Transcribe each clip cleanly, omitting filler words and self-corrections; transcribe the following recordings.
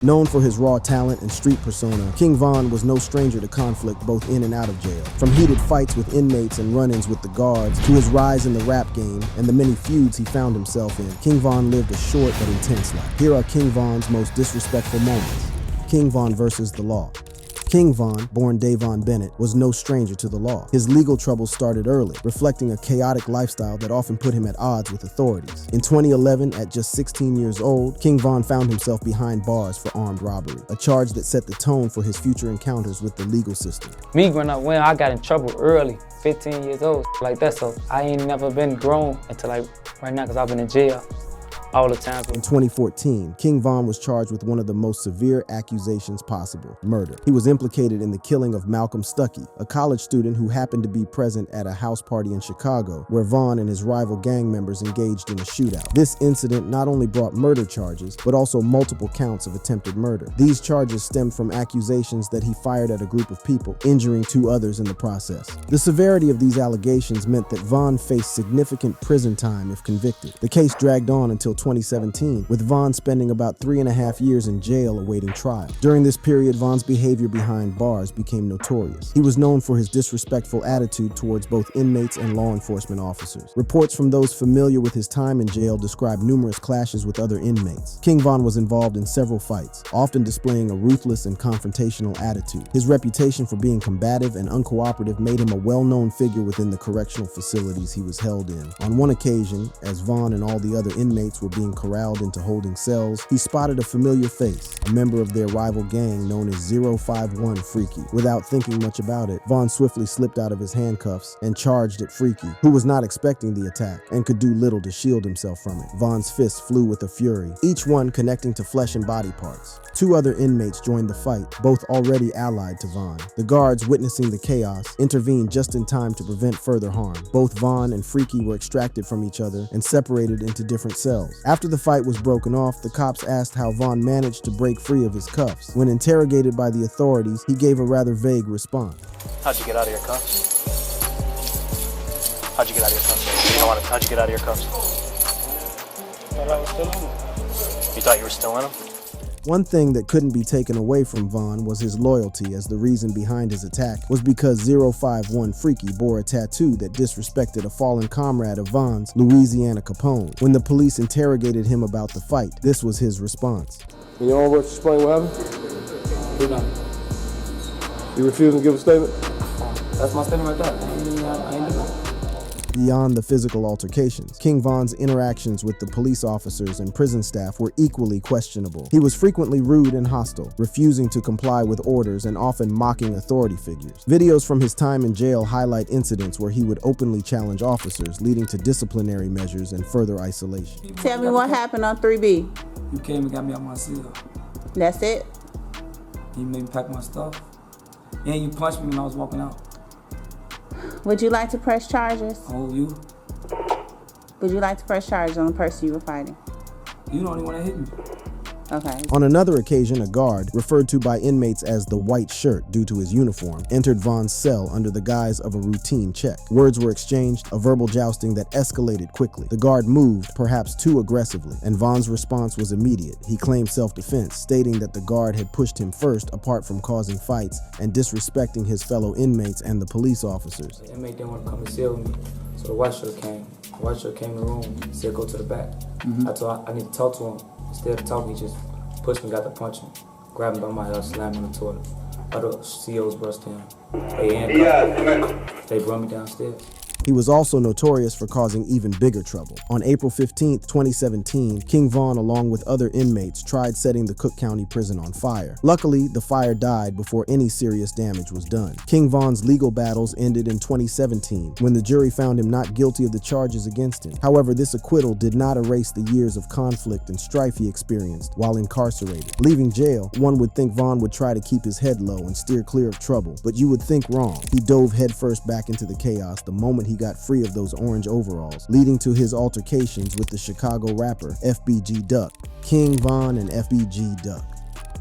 Known for his raw talent and street persona, King Von was no stranger to conflict both in and out of jail. From heated fights with inmates and run-ins with the guards, to his rise in the rap game and the many feuds he found himself in, King Von lived a short but intense life. Here are King Von's most disrespectful moments. King Von versus the law. King Von, born Davon Bennett, was no stranger to the law. His legal troubles started early, reflecting a chaotic lifestyle that often put him at odds with authorities. In 2011, at just 16 years old, King Von found himself behind bars for armed robbery, a charge that set the tone for his future encounters with the legal system. Me growing up, when I got in trouble early, 15 years old, like that, so I ain't never been grown until like right now, because I've been in jail all the time. In 2014, King Von was charged with one of the most severe accusations possible: murder. He was implicated in the killing of Malcolm Stuckey, a college student who happened to be present at a house party in Chicago, where Von and his rival gang members engaged in a shootout. This incident not only brought murder charges, but also multiple counts of attempted murder. These charges stemmed from accusations that he fired at a group of people, injuring 2 others in the process. The severity of these allegations meant that Von faced significant prison time if convicted. The case dragged on until 2017, with Von spending about 3.5 years in jail awaiting trial. During this period, Von's behavior behind bars became notorious. He was known for his disrespectful attitude towards both inmates and law enforcement officers. Reports from those familiar with his time in jail describe numerous clashes with other inmates. King Von was involved in several fights, often displaying a ruthless and confrontational attitude. His reputation for being combative and uncooperative made him a well-known figure within the correctional facilities he was held in. On one occasion, as Von and all the other inmates were being corralled into holding cells, he spotted a familiar face, a member of their rival gang known as 051 Freaky. Without thinking much about it, Von swiftly slipped out of his handcuffs and charged at Freaky, who was not expecting the attack and could do little to shield himself from it. Von's fists flew with a fury, each one connecting to flesh and body parts. 2 other inmates joined the fight, both already allied to Von. The guards, witnessing the chaos, intervened just in time to prevent further harm. Both Von and Freaky were extracted from each other and separated into different cells. After the fight was broken off, the cops asked how Von managed to break free of his cuffs. When interrogated by the authorities, he gave a rather vague response. How'd you get out of your cuffs? How'd you get out of your cuffs? How'd you get out of your cuffs? Thought I was still in them. You thought you were still in them? One thing that couldn't be taken away from Von was his loyalty, as the reason behind his attack was because 051 Freaky bore a tattoo that disrespected a fallen comrade of Von's, Louisiana Capone. When the police interrogated him about the fight, this was his response. You don't want to explain what happened? No. You refuse to give a statement? That's my statement right there. I ain't doing it. Beyond the physical altercations, King Von's interactions with the police officers and prison staff were equally questionable. He was frequently rude and hostile, refusing to comply with orders and often mocking authority figures. Videos from his time in jail highlight incidents where he would openly challenge officers, leading to disciplinary measures and further isolation. Tell me what happened on 3B. You came and got me out my cell. That's it? You made me pack my stuff. And you punched me when I was walking out. Would you like to press charges? Oh, you? Would you like to press charges on the person you were fighting? You the only one that hit me. Okay. On another occasion, a guard, referred to by inmates as the white shirt due to his uniform, entered Von's cell under the guise of a routine check. Words were exchanged, a verbal jousting that escalated quickly. The guard moved, perhaps too aggressively, and Von's response was immediate. He claimed self-defense, stating that the guard had pushed him first apart from causing fights and disrespecting his fellow inmates and the police officers. The inmate didn't want to come and cell with me, so the white shirt came. The white shirt came in the room and said, go to the back. I told him I need to talk to him. Instead of talking, he just pushed me, got to punch him, grabbed him by my hair, slammed him in the toilet. Other COs rushed him. They handcuffed. They brought me downstairs. He was also notorious for causing even bigger trouble. On April 15, 2017, King Von, along with other inmates, tried setting the Cook County prison on fire. Luckily, the fire died before any serious damage was done. King Von's legal battles ended in 2017, when the jury found him not guilty of the charges against him. However, this acquittal did not erase the years of conflict and strife he experienced while incarcerated. Leaving jail, one would think Von would try to keep his head low and steer clear of trouble, but you would think wrong. He dove headfirst back into the chaos the moment he got free of those orange overalls, leading to his altercations with the Chicago rapper FBG Duck. King Von and FBG Duck.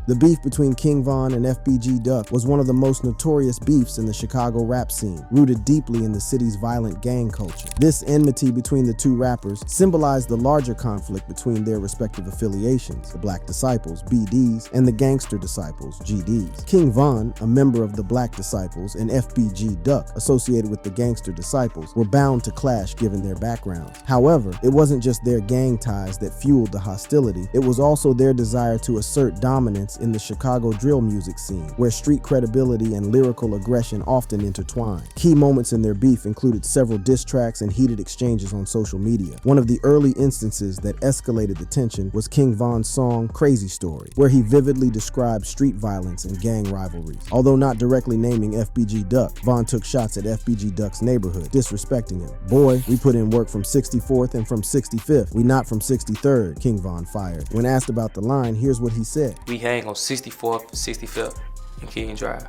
The beef between King Von and FBG Duck was one of the most notorious beefs in the Chicago rap scene, rooted deeply in the city's violent gang culture. This enmity between the two rappers symbolized the larger conflict between their respective affiliations, the Black Disciples, BDs, and the Gangster Disciples, GDs. King Von, a member of the Black Disciples, and FBG Duck, associated with the Gangster Disciples, were bound to clash given their backgrounds. However, it wasn't just their gang ties that fueled the hostility, it was also their desire to assert dominance in the Chicago drill music scene, where street credibility and lyrical aggression often intertwine. Key moments in their beef included several diss tracks and heated exchanges on social media. One of the early instances that escalated the tension was King Von's song Crazy Story, where he vividly described street violence and gang rivalries. Although not directly naming FBG Duck, Von took shots at FBG Duck's neighborhood, disrespecting him. "Boy, we put in work from 64th and from 65th. We not from 63rd, King Von fired. When asked about the line, here's what he said. "We hang on 64th, 65th, and King Drive.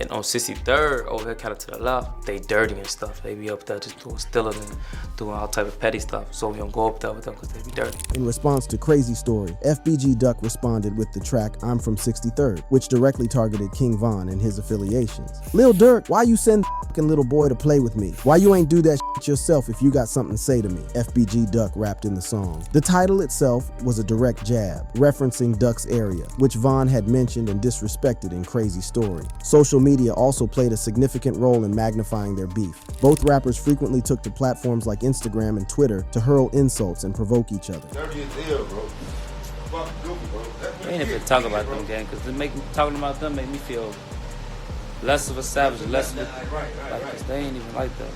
And on 63rd, over here kind of to the left, they dirty and stuff. They be up there just doing stealing and doing all type of petty stuff. So we don't go up there with them because they be dirty." In response to Crazy Story, FBG Duck responded with the track I'm From 63rd, which directly targeted King Von and his affiliations. "Lil Durk, why you send the fucking little boy to play with me? Why you ain't do that shit yourself if you got something to say to me?" FBG Duck rapped in the song. The title itself was a direct jab, referencing Duck's area, which Von had mentioned and disrespected in Crazy Story. Social media also played a significant role in magnifying their beef. Both rappers frequently took to platforms like Instagram and Twitter to hurl insults and provoke each other. Dirty as hell, bro. Fuck Goofy, bro. I ain't even talk about them, gang, because talking about them make me feel less of a savage, less of a, like, 'cause they ain't even like that.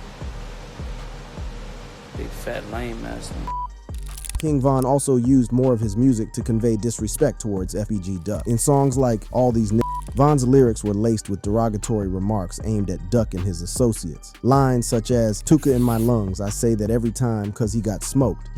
Big fat lame ass thing. King Von also used more of his music to convey disrespect towards FBG Duck. In songs like All These N***, Von's lyrics were laced with derogatory remarks aimed at Duck and his associates. Lines such as, "Tuka in my lungs, I say that every time cause he got smoked,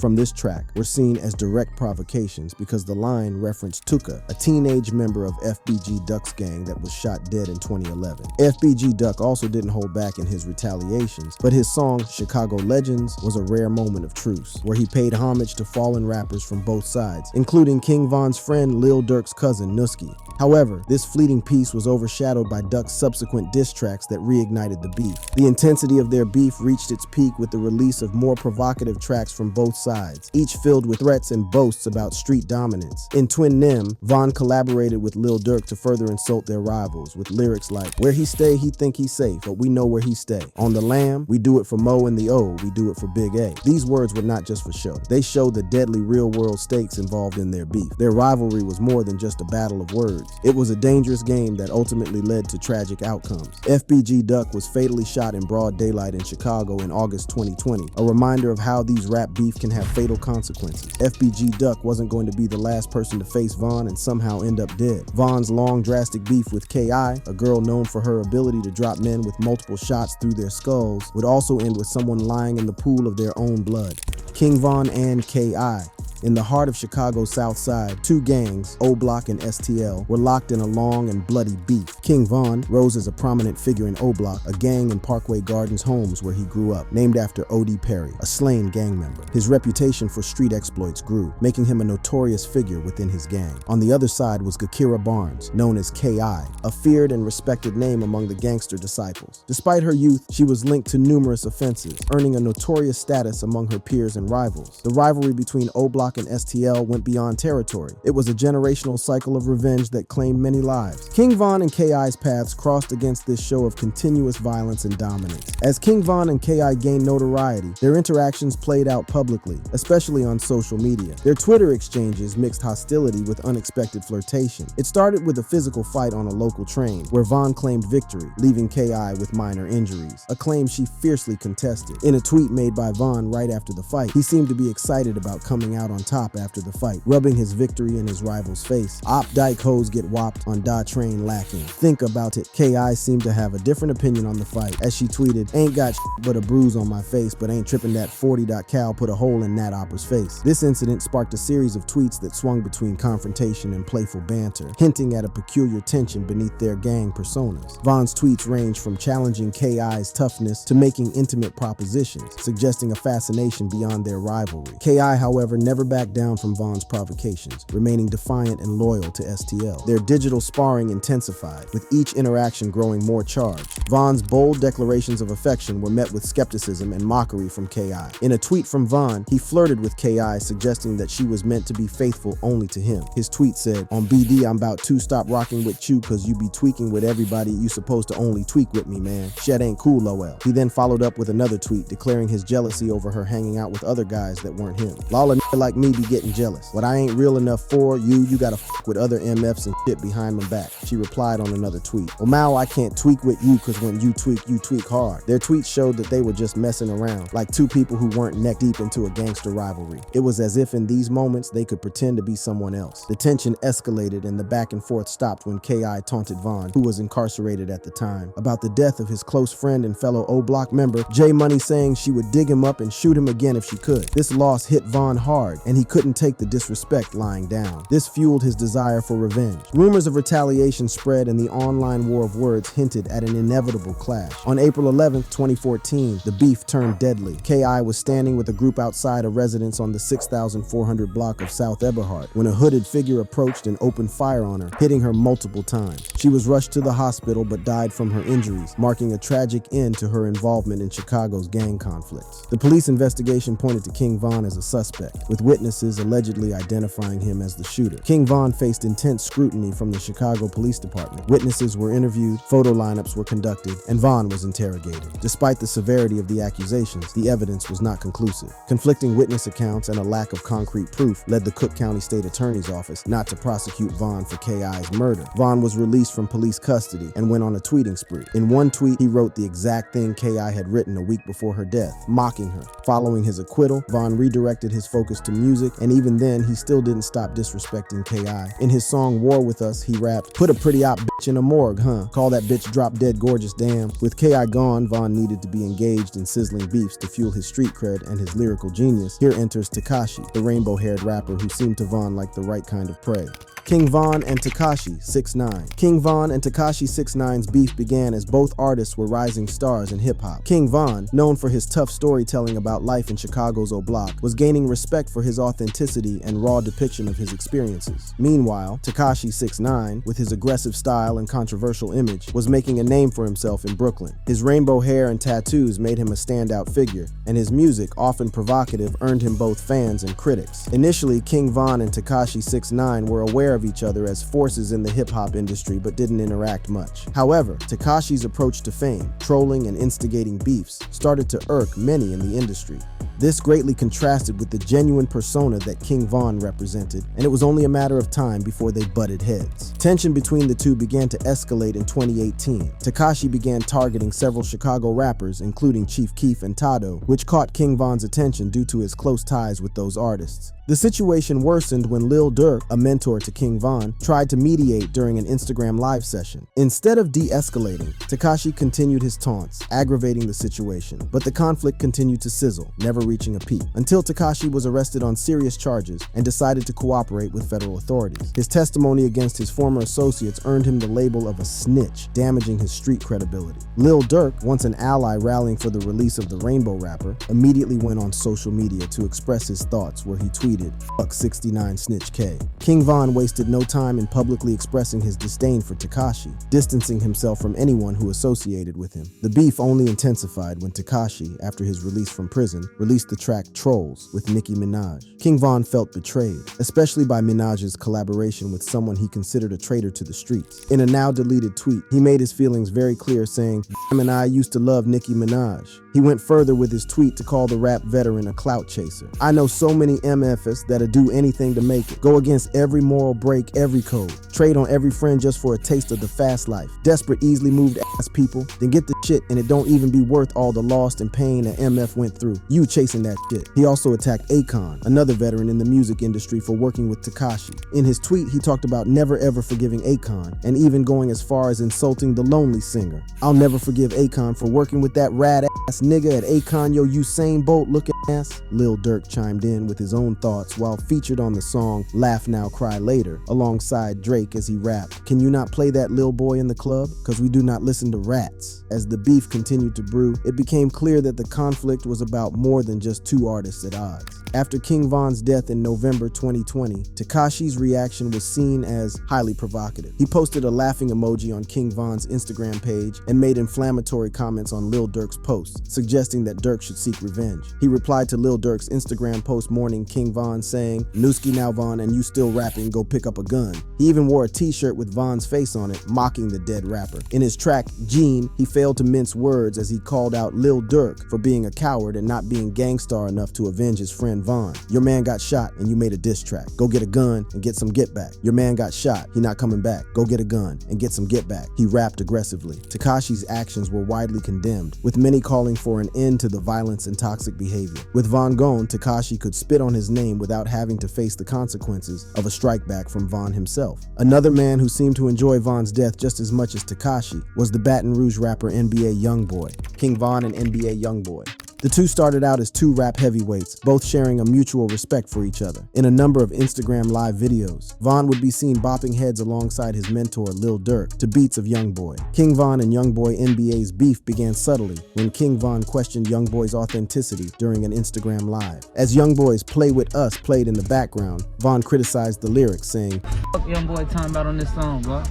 from this track were seen as direct provocations because the line referenced Tuka, a teenage member of FBG Duck's gang that was shot dead in 2011. FBG Duck also didn't hold back in his retaliations, but his song Chicago Legends was a rare moment of truce, where he paid homage to fallen rappers from both sides, including King Von's friend Lil Durk's cousin Nusky. However, this fleeting piece was overshadowed by Duck's subsequent diss tracks that reignited the beef. The intensity of their beef reached its peak with the release of more provocative tracks from both sides, each filled with threats and boasts about street dominance. In Twin Nim, Von collaborated with Lil Durk to further insult their rivals, with lyrics like, "Where he stay, he think he safe, but we know where he stay. On the lam, we do it for Mo and the O, we do it for Big A." These words were not just for show. They showed the deadly real-world stakes involved in their beef. Their rivalry was more than just a battle of words. It was a dangerous game that ultimately led to tragic outcomes. FBG Duck was fatally shot in broad daylight in Chicago in August 2020, a reminder of how these rap beef can have fatal consequences. FBG Duck wasn't going to be the last person to face Von and somehow end up dead. Von's long, drastic beef with K.I., a girl known for her ability to drop men with multiple shots through their skulls, would also end with someone lying in the pool of their own blood. King Von and K.I. In the heart of Chicago's South Side, two gangs, O Block and STL, were locked in a long and bloody beef. King Von rose as a prominent figure in O Block, a gang in Parkway Gardens Homes where he grew up, named after O.D. Perry, a slain gang member. His reputation for street exploits grew, making him a notorious figure within his gang. On the other side was Gakira Barnes, known as K.I., a feared and respected name among the Gangster Disciples. Despite her youth, she was linked to numerous offenses, earning a notorious status among her peers and rivals. The rivalry between O Block and STL went beyond territory. It was a generational cycle of revenge that claimed many lives. King Von and K.I.'s paths crossed against this show of continuous violence and dominance. As King Von and K.I. gained notoriety, their interactions played out publicly, especially on social media. Their Twitter exchanges mixed hostility with unexpected flirtation. It started with a physical fight on a local train, where Von claimed victory, leaving K.I. with minor injuries, a claim she fiercely contested. In a tweet made by Von right after the fight, he seemed to be excited about coming out on top after the fight, rubbing his victory in his rival's face. Op Dyke hoes get whopped on Da Train lacking. Think about it. K.I. seemed to have a different opinion on the fight, as she tweeted, "Ain't got but a bruise on my face, but ain't tripping that 40.Cal put a hole in Nat Opper's face." This incident sparked a series of tweets that swung between confrontation and playful banter, hinting at a peculiar tension beneath their gang personas. Von's tweets ranged from challenging K.I.'s toughness to making intimate propositions, suggesting a fascination beyond their rivalry. K.I., however, never never backed down from Von's provocations, remaining defiant and loyal to STL. Their digital sparring intensified, with each interaction growing more charged. Von's bold declarations of affection were met with skepticism and mockery from K.I. In a tweet from Von, he flirted with K.I., suggesting that she was meant to be faithful only to him. His tweet said, "On BD, I'm about to stop rocking with you cause you be tweaking with everybody you supposed to only tweak with me, man. Shit ain't cool, lol." He then followed up with another tweet declaring his jealousy over her hanging out with other guys that weren't him. "Lala like me be getting jealous. What I ain't real enough for, you gotta fuck with other MFs and shit behind my back," she replied on another tweet. "Omao, I can't tweak with you cause when you tweak hard." Their tweets showed that they were just messing around, like two people who weren't neck deep into a gangster rivalry. It was as if in these moments they could pretend to be someone else. The tension escalated and the back and forth stopped when K.I. taunted Von, who was incarcerated at the time, about the death of his close friend and fellow O Block member, J Money, saying she would dig him up and shoot him again if she could. This loss hit Von hard, and he couldn't take the disrespect lying down. This fueled his desire for revenge. Rumors of retaliation spread, and the online war of words hinted at an inevitable clash. On April 11, 2014, the beef turned deadly. K.I. was standing with a group outside a residence on the 6400 block of South Eberhard when a hooded figure approached and opened fire on her, hitting her multiple times. She was rushed to the hospital but died from her injuries, marking a tragic end to her involvement in Chicago's gang conflicts. The police investigation pointed to King Von as a suspect, with witnesses allegedly identifying him as the shooter. King Von faced intense scrutiny from the Chicago Police Department. Witnesses were interviewed, photo lineups were conducted, and Von was interrogated. Despite the severity of the accusations, the evidence was not conclusive. Conflicting witness accounts and a lack of concrete proof led the Cook County State Attorney's Office not to prosecute Von for K.I.'s murder. Von was released from police custody and went on a tweeting spree. In one tweet, he wrote the exact thing K.I. had written a week before her death, mocking her. Following his acquittal, Von redirected his focus to music, and even then, he still didn't stop disrespecting K.I. In his song War With Us, he rapped, "Put a pretty op bitch in a morgue, huh? Call that bitch drop dead gorgeous, damn." With K.I. gone, Von needed to be engaged in sizzling beefs to fuel his street cred and his lyrical genius. Here enters Tekashi, the rainbow-haired rapper who seemed to Von like the right kind of prey. King Von and Tekashi 6ix9ine. King Von and Tekashi 6ix9ine's beef began as both artists were rising stars in hip-hop. King Von, known for his tough storytelling about life in Chicago's O Block, was gaining respect for his authenticity and raw depiction of his experiences. Meanwhile, Tekashi 6ix9ine, with his aggressive style and controversial image, was making a name for himself in Brooklyn. His rainbow hair and tattoos made him a standout figure, and his music, often provocative, earned him both fans and critics. Initially, King Von and Tekashi 6ix9ine were aware of each other as forces in the hip-hop industry but didn't interact much. However, Tekashi's approach to fame, trolling and instigating beefs, started to irk many in the industry. This greatly contrasted with the genuine persona that King Von represented, and it was only a matter of time before they butted heads. Tension between the two began to escalate in 2018. Tekashi began targeting several Chicago rappers, including Chief Keef and Tado, which caught King Von's attention due to his close ties with those artists. The situation worsened when Lil Durk, a mentor to King Von, tried to mediate during an Instagram live session. Instead of de-escalating, Tekashi continued his taunts, aggravating the situation, but the conflict continued to sizzle, never reaching a peak, until Tekashi was arrested on serious charges and decided to cooperate with federal authorities. His testimony against his former associates earned him the label of a snitch, damaging his street credibility. Lil Durk, once an ally rallying for the release of the Rainbow Rapper, immediately went on social media to express his thoughts, where he tweeted, "Fuck 69 Snitch K." King Von wasted no time in publicly expressing his disdain for Tekashi, distancing himself from anyone who associated with him. The beef only intensified when Tekashi, after his release from prison, released the track Trolls with Nicki Minaj. King Von felt betrayed, especially by Minaj's collaboration with someone he considered a traitor to the streets. In a now-deleted tweet, he made his feelings very clear, saying, "Damn, and I used to love Nicki Minaj." He went further with his tweet to call the rap veteran a clout chaser. "I know so many MFs that'll do anything to make it. Go against every moral, break every code. Trade on every friend just for a taste of the fast life. Desperate, easily moved ass people. Then get the shit and it don't even be worth all the loss and pain that MF went through. You chasing that shit." He also attacked Akon, another veteran in the music industry, for working with Tekashi. In his tweet, he talked about never ever forgiving Akon, and even going as far as insulting the Lonely singer. "I'll never forgive Akon for working with that rad ass nigga at Akon, yo Usain Bolt looking ass." Lil Durk chimed in with his own thoughts while featured on the song Laugh Now Cry Later alongside Drake as he rapped, "Can you not play that Lil Boy in the club? Cause we do not listen to rats." As the beef continued to brew, it became clear that the conflict was about more than than just two artists at odds. After King Von's death in November 2020, Tekashi's reaction was seen as highly provocative. He posted a laughing emoji on King Von's Instagram page and made inflammatory comments on Lil Durk's post, suggesting that Durk should seek revenge. He replied to Lil Durk's Instagram post mourning King Von, saying, "Nooski now Von, and you still rapping, go pick up a gun." He even wore a t-shirt with Von's face on it, mocking the dead rapper. In his track, Gene, he failed to mince words as he called out Lil Durk for being a coward and not being gangstar enough to avenge his friend Von. "Your man got shot and you made a diss track. Go get a gun and get some get back. Your man got shot, he not coming back. Go get a gun and get some get back." He rapped aggressively. Tekashi's actions were widely condemned, with many calling for an end to the violence and toxic behavior. With Von gone, Tekashi could spit on his name without having to face the consequences of a strike back from Von himself. Another man who seemed to enjoy Von's death just as much as Tekashi was the Baton Rouge rapper NBA Youngboy. King Von and NBA Youngboy. The two started out as two rap heavyweights, both sharing a mutual respect for each other. In a number of Instagram live videos, Von would be seen bopping heads alongside his mentor Lil Durk to beats of Youngboy. King Von and Youngboy NBA's beef began subtly when King Von questioned Youngboy's authenticity during an Instagram live. As Youngboy's "Play With Us" played in the background, Von criticized the lyrics, saying, What Youngboy talking about on this song, bro?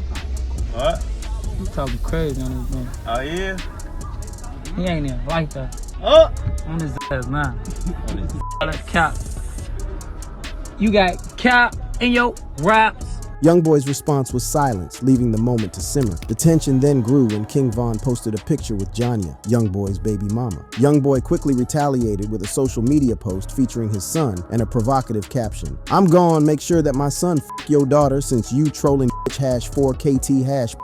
What? You talking crazy on this song. Oh, yeah? He ain't even like that. Oh! On his ass now. All that cap. You got cap in your raps. Youngboy's response was silence, leaving the moment to simmer. The tension then grew when King Von posted a picture with Janya, Youngboy's baby mama. Youngboy quickly retaliated with a social media post featuring his son and a provocative caption. "I'm gone, make sure that my son f*** your daughter since you trolling bitch #4KT#."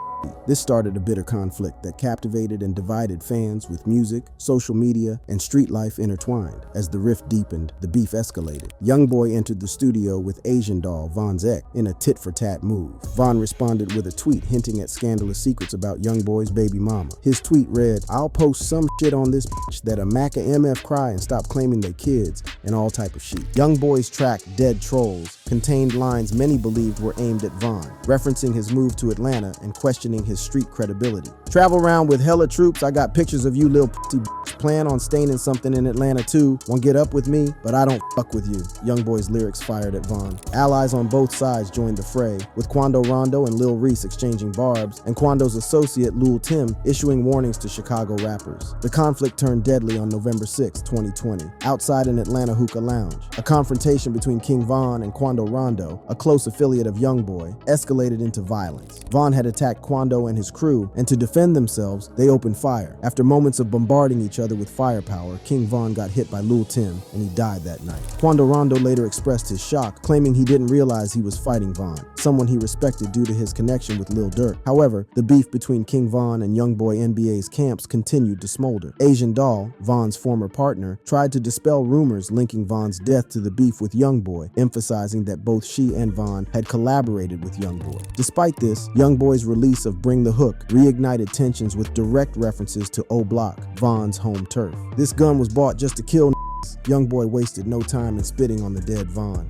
This started a bitter conflict that captivated and divided fans, with music, social media, and street life intertwined. As the rift deepened, the beef escalated. Youngboy entered the studio with Asian Doll, Von's ex, in a tit-for-tat move. Von responded with a tweet hinting at scandalous secrets about Youngboy's baby mama. His tweet read, "I'll post some shit on this bitch that a Maca MF cry and stop claiming they kids," and all type of shit. Youngboy's track, Dead Trolls, contained lines many believed were aimed at Von, referencing his move to Atlanta and questioning his street credibility. "Travel around with hella troops, I got pictures of you lil pussy bitch. Plan on staining something in Atlanta too. Won't get up with me, but I don't fuck with you." Youngboy's lyrics fired at Von. Allies on both sides joined the fray, with Quando Rondo and Lil Reese exchanging barbs, and Quando's associate Lil Tim issuing warnings to Chicago rappers. The conflict turned deadly on November 6, 2020, outside an Atlanta hookah lounge. A confrontation between King Von and Quando Rondo, a close affiliate of Youngboy, escalated into violence. Von had attacked Quando and his crew, and to defend themselves, they opened fire. After moments of bombarding each other with firepower, King Von got hit by Lil Tim, and he died that night. Quando Rondo later expressed his shock, claiming he didn't realize he was fighting Von, someone he respected due to his connection with Lil Durk. However, the beef between King Von and Youngboy NBA's camps continued to smolder. Asian Doll, Von's former partner, tried to dispel rumors linking Von's death to the beef with Youngboy, emphasizing that both she and Von had collaborated with Youngboy. Despite this, Youngboy's release of Bring the Hook reignited tensions with direct references to O Block, Von's home turf. "This gun was bought just to kill niggas." Youngboy wasted no time in spitting on the dead Von.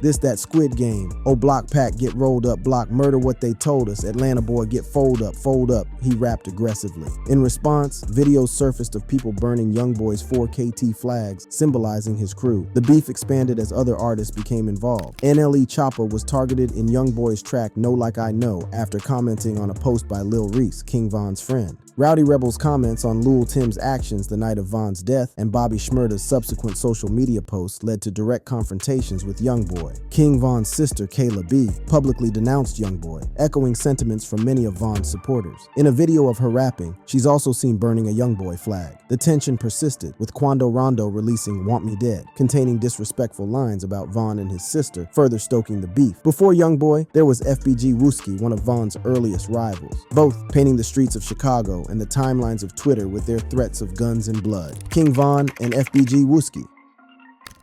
"This that Squid Game. O Block pack get rolled up, block murder what they told us. Atlanta boy get fold up, he rapped aggressively. In response, videos surfaced of people burning Youngboy's 4KT flags, symbolizing his crew. The beef expanded as other artists became involved. NLE Choppa was targeted in Youngboy's track Know Like I Know after commenting on a post by Lil Reese, King Von's friend. Rowdy Rebel's comments on Lil Tim's actions the night of Von's death and Bobby Shmurda's subsequent social media posts led to direct confrontations with Youngboy. King Von's sister, Kayla B, publicly denounced Youngboy, echoing sentiments from many of Von's supporters. In a video of her rapping, she's also seen burning a Youngboy flag. The tension persisted, with Quando Rondo releasing Want Me Dead, containing disrespectful lines about Von and his sister, further stoking the beef. Before Youngboy, there was FBG Wooski, one of Von's earliest rivals, both painting the streets of Chicago and the timelines of Twitter with their threats of guns and blood. King Von and FBG Wooski.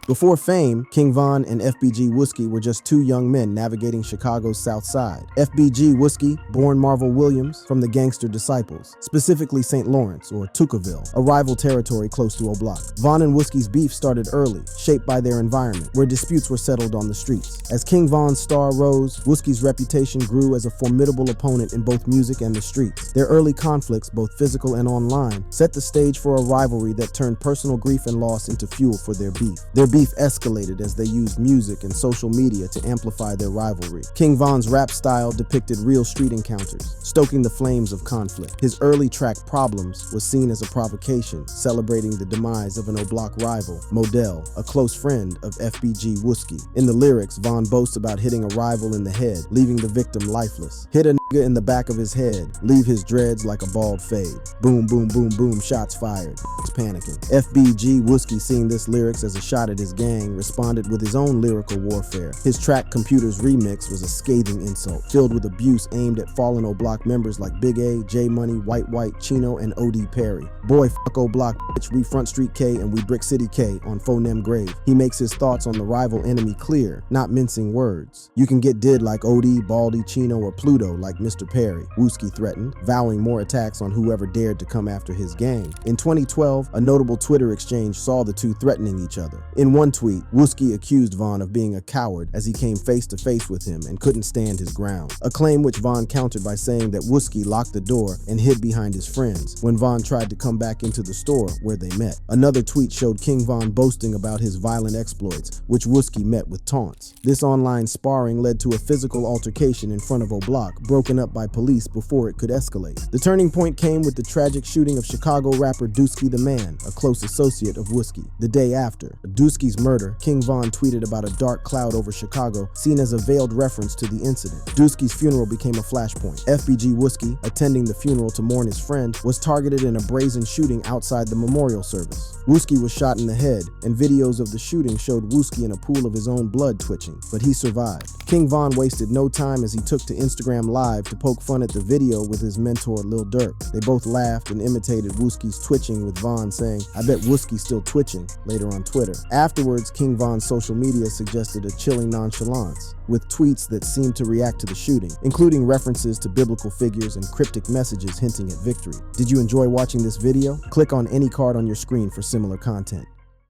Before fame, King Von and FBG Wooski were just two young men navigating Chicago's South Side. FBG Wooski, born Marvel Williams, from the Gangster Disciples, specifically St. Lawrence, or Tukaville, a rival territory close to O'Block. Von and Wooski's beef started early, shaped by their environment, where disputes were settled on the streets. As King Von's star rose, Wooski's reputation grew as a formidable opponent in both music and the streets. Their early conflicts, both physical and online, set the stage for a rivalry that turned personal grief and loss into fuel for their beef. Their beef escalated as they used music and social media to amplify their rivalry. King Von's rap style depicted real street encounters, stoking the flames of conflict. His early track Problems was seen as a provocation, celebrating the demise of an O'Block rival, Modell, a close friend of FBG Wooski. In the lyrics, Von boasts about hitting a rival in the head, leaving the victim lifeless. Hit a nigga in the back of his head, leave his dreads like a bald fade. Boom, boom, boom, boom, shots fired. It's panicking. FBG Wooski, seeing this lyrics as a shot at his gang, responded with his own lyrical warfare. His track Computers Remix was a scathing insult, filled with abuse aimed at fallen O'Block members like Big A, J Money, White White, Chino, and OD Perry. Boy, fuck O'Block, bitch, we Front Street K and we Brick City K on Phonem Grave. He makes his thoughts on the rival enemy clear, not mincing words. You can get did like OD, Baldy, Chino, or Pluto like Mr. Perry, Wooski threatened, vowing more attacks on whoever dared to come after his gang. In 2012, a notable Twitter exchange saw the two threatening each other. In one tweet, Wooski accused Von of being a coward as he came face to face with him and couldn't stand his ground, a claim which Von countered by saying that Wooski locked the door and hid behind his friends when Von tried to come back into the store where they met. Another tweet showed King Von boasting about his violent exploits, which Wooski met with taunts. This online sparring led to a physical altercation in front of O'Block, broken up by police before it could escalate. The turning point came with the tragic shooting of Chicago rapper Dusky the Man, a close associate of Wooski. The day after Dusky's murder, King Von tweeted about a dark cloud over Chicago, seen as a veiled reference to the incident. Dusky's funeral became a flashpoint. FBG Wooski, attending the funeral to mourn his friend, was targeted in a brazen shooting outside the memorial service. Wooski was shot in the head, and videos of the shooting showed Wooski in a pool of his own blood twitching, but he survived. King Von wasted no time as he took to Instagram Live to poke fun at the video with his mentor Lil Durk. They both laughed and imitated Wooski's twitching, with Von saying, "I bet Wooski's still twitching," later on Twitter. Afterwards, King Von's social media suggested a chilling nonchalance, with tweets that seemed to react to the shooting, including references to biblical figures and cryptic messages hinting at victory. Did you enjoy watching this video? Click on any card on your screen for similar content.